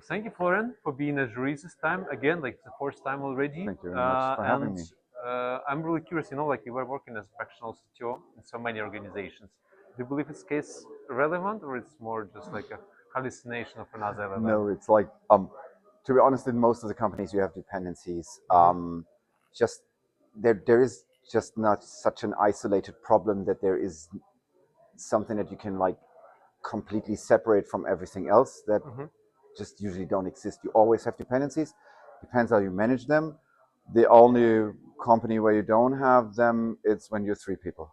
Thank you, Florian, for being a jury this time. Again, like the fourth time already. Thank you very much for having me. I'm really curious, like you were working as a fractional CTO in so many organizations. Do you believe this case relevant or it's more just like a hallucination of another LLM? No, it's like, to be honest, in most of the companies you have dependencies. Just there is just not such an isolated problem that there is something that you can like completely separate from everything else that just usually don't exist. You always have dependencies. Depends how you manage them. The only company where you don't have them, it's when you're 3 people.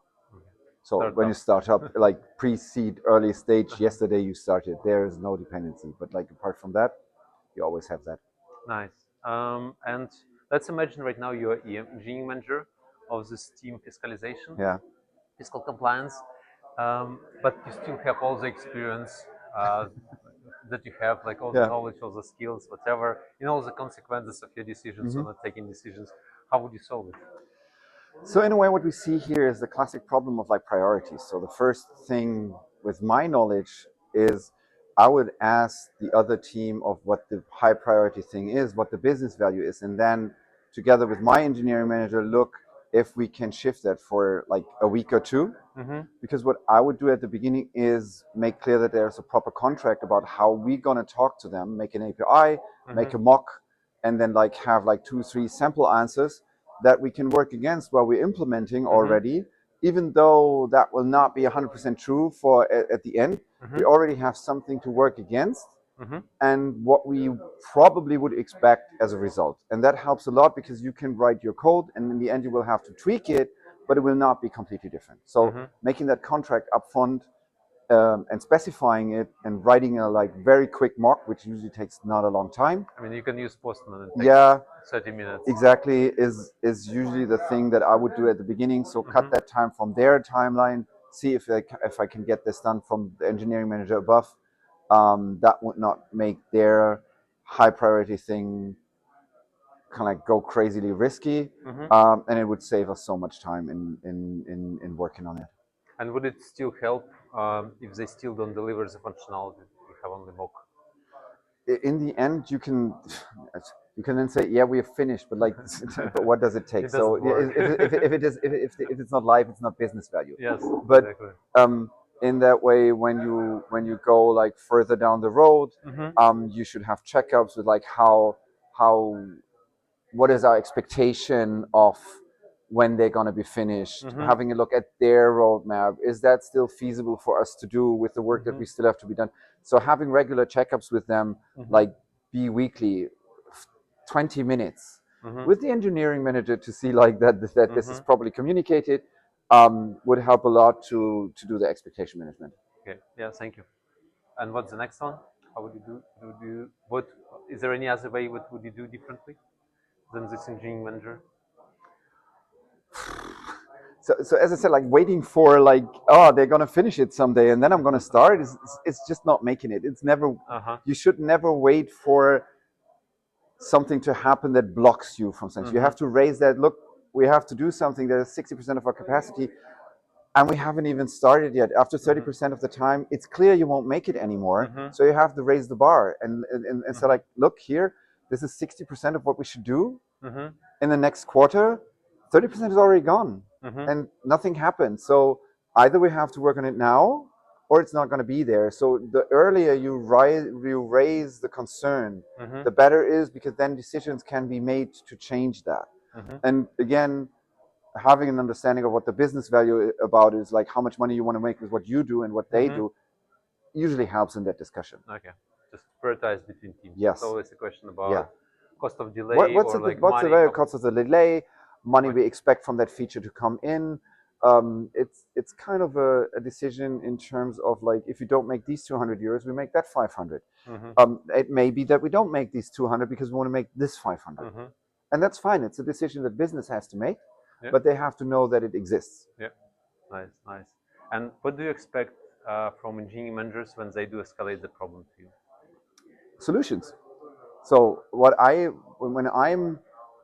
So when you start up, like pre-seed, early stage, yesterday you started, there is no dependency. But like apart from that, you always have that. Nice. And let's imagine right now you're engineering manager of this team fiscalization, fiscal compliance, but you still have all the experience that you have, like all the knowledge, all the skills, whatever, all the consequences of your decisions or not taking decisions. How would you solve it? So in a way, what we see here is the classic problem of like priorities. So the first thing with my knowledge is I would ask the other team of what the high priority thing is, what the business value is, and then together with my engineering manager, look if we can shift that for like a week or two. Because what I would do at the beginning is make clear that there's a proper contract about how we're gonna talk to them, make an API, make a mock, and then like have like 2-3 sample answers that we can work against while we're implementing already, even though that will not be 100% true for at the end. We already have something to work against and what we probably would expect as a result. And that helps a lot because you can write your code and in the end you will have to tweak it, but it will not be completely different. So making that contract upfront and specifying it and writing a like very quick mock, which usually takes not a long time. I mean, you can use Postman and take 30 minutes. Exactly, is usually the thing that I would do at the beginning. So cut that time from their timeline, see if I can get this done from the engineering manager above. That would not make their high priority thing kind of like go crazily risky, and it would save us so much time in working on it. And would it still help if they still don't deliver the functionality you have on the mock? In the end, you can then say, yeah, we have finished, but like, but what does it take? If it's not live, it's not business value. Yes, but exactly. In that way, when you go like further down the road, you should have checkups with like what is our expectation of when they're going to be finished, having a look at their roadmap. Is that still feasible for us to do with the work that we still have to be done? So having regular checkups with them, like bi-weekly, 20 minutes with the engineering manager to see like that this is properly communicated, would help a lot to do the expectation management. Okay, yeah, thank you. And what's the next one? How would you what is there any other way? What would you do differently than this engineering manager? So as I said, like waiting for like, oh, they're gonna finish it someday and then I'm gonna start, it's just not making it. It's never, you should never wait for something to happen that blocks you from things. You have to raise that, look, we have to do something that is 60% of our capacity and we haven't even started yet. After 30% of the time, it's clear you won't make it anymore. So you have to raise the bar and so like, look here, this is 60% of what we should do in the next quarter. 30% is already gone and nothing happened. So either we have to work on it now or it's not going to be there. So the earlier you raise the concern, the better it is, because then decisions can be made to change that. And again, having an understanding of what the business value about is, like how much money you want to make with what you do and what they do, usually helps in that discussion. Okay, just prioritize between teams. Yes. It's always a question about cost of delay what's the very cost of the delay, money we expect from that feature to come in. It's kind of a decision in terms of like, if you don't make these 200 euros, we make that 500. It may be that we don't make these 200 because we want to make this 500. And that's fine. It's a decision that business has to make, but they have to know that it exists. Yeah, nice. And what do you expect from engineering managers when they do escalate the problem to you? Solutions. So when I'm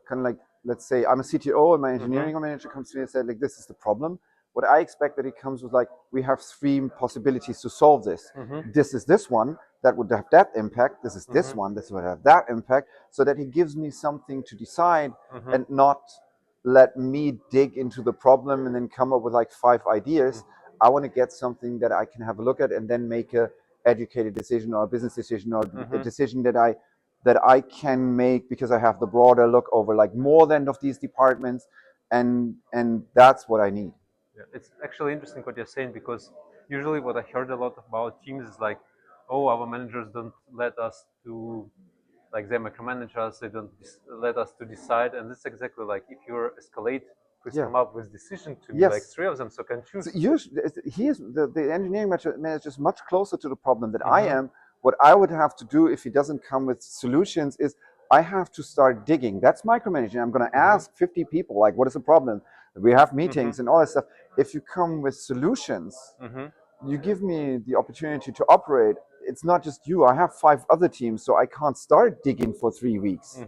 kind of like, let's say I'm a CTO and my engineering manager comes to me and said, like, this is the problem. what I expect that he comes with like, we have 3 possibilities to solve this. This is this one that would have that impact. This is this one. This would have that impact. So that he gives me something to decide and not let me dig into the problem and then come up with like 5 ideas. I want to get something that I can have a look at and then make a educated decision or a business decision or a decision that I can make because I have the broader look over like more than of these departments, and that's what I need. Yeah, it's actually interesting what you're saying, because usually what I heard a lot about teams is like, oh, our managers don't let us to, like, they micromanage us, they don't let us to decide, and it's exactly like, if you escalate, please come up with decision to be like 3 of them, so can choose. So he is the engineering manager is much closer to the problem than I am. What I would have to do if he doesn't come with solutions is I have to start digging. That's micromanaging. I'm going to ask 50 people, like, what is the problem? We have meetings and all that stuff. If you come with solutions, you give me the opportunity to operate. It's not just you. I have 5 other teams, so I can't start digging for 3 weeks.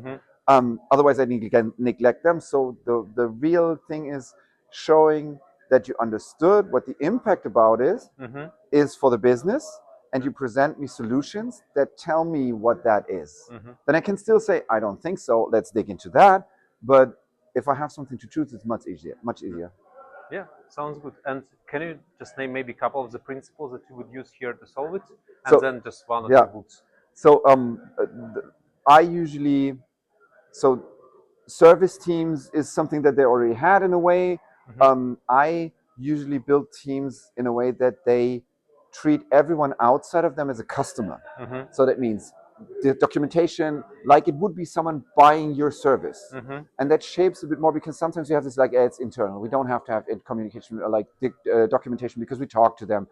Otherwise, I neglect them. So the real thing is showing that you understood what the impact about is for the business, and you present me solutions that tell me what that is. Then I can still say, I don't think so. Let's dig into that. But if I have something to choose, it's much easier. Much easier. Yeah, sounds good. And can you just name maybe a couple of the principles that you would use here to solve it, and then just one or 2 books? So I usually service teams is something that they already had in a way. I usually build teams in a way that they treat everyone outside of them as a customer. So that means the documentation, like it would be someone buying your service. And that shapes a bit more, because sometimes you have this like, it's internal. We don't have to have communication or like documentation because we talk to them.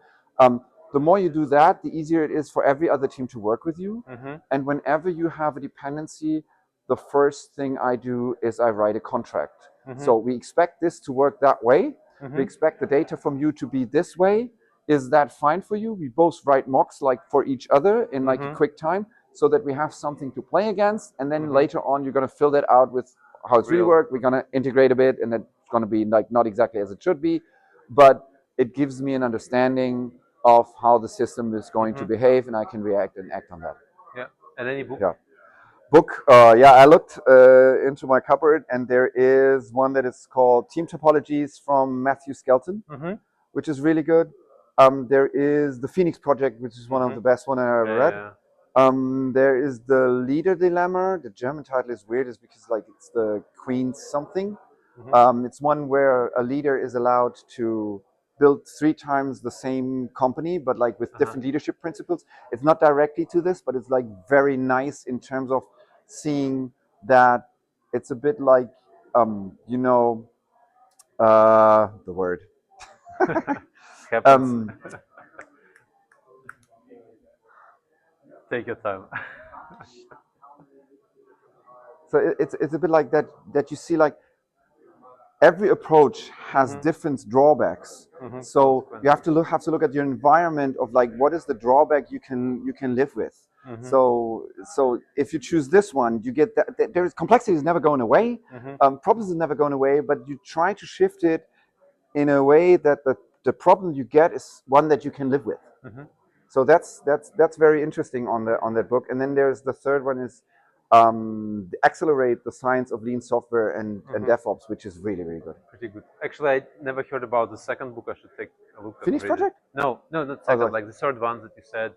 The more you do that, the easier it is for every other team to work with you. And whenever you have a dependency, the first thing I do is I write a contract. So we expect this to work that way. We expect the data from you to be this way. Is that fine for you? We both write mocks like for each other in like a quick time, so that we have something to play against. And then later on, you're going to fill that out with how it's really worked. We're going to integrate a bit, and it's going to be like not exactly as it should be, but it gives me an understanding of how the system is going to behave, and I can react and act on that. Yeah. And any book? Yeah. Book, I looked into my cupboard, and there is one that is called Team Topologies from Matthew Skelton, which is really good. There is the Phoenix Project, which is one of the best one I ever read. There is the Leader Dilemma. The German title is weird, is because like it's the Queen something. It's one where a leader is allowed to build 3 times the same company, but like with different leadership principles. It's not directly to this, but it's like very nice in terms of seeing that it's a bit like, the word. Take your time. So it's a bit like that you see like every approach has different drawbacks. So you have to look at your environment of like, what is the drawback you can live with. So if you choose this one, you get that there is complexity is never going away. Problems is never going away, but you try to shift it in a way that the problem you get is one that you can live with. So that's very interesting on that book. And then there's the third one is Accelerate the Science of Lean Software and DevOps, which is really, really good. Pretty good. Actually, I never heard about the second book. I should take a look at Phoenix Project? No, not second, like the third one that you said.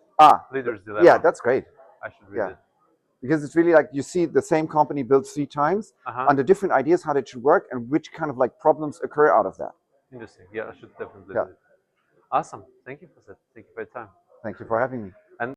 Leader's Dilemma. Yeah, that's great. I should read it. Because it's really like you see the same company built 3 times under different ideas how it should work and which kind of like problems occur out of that. Interesting. Yeah, I should definitely read it. Awesome. Thank you for that. Thank you for your time. Thank you for having me.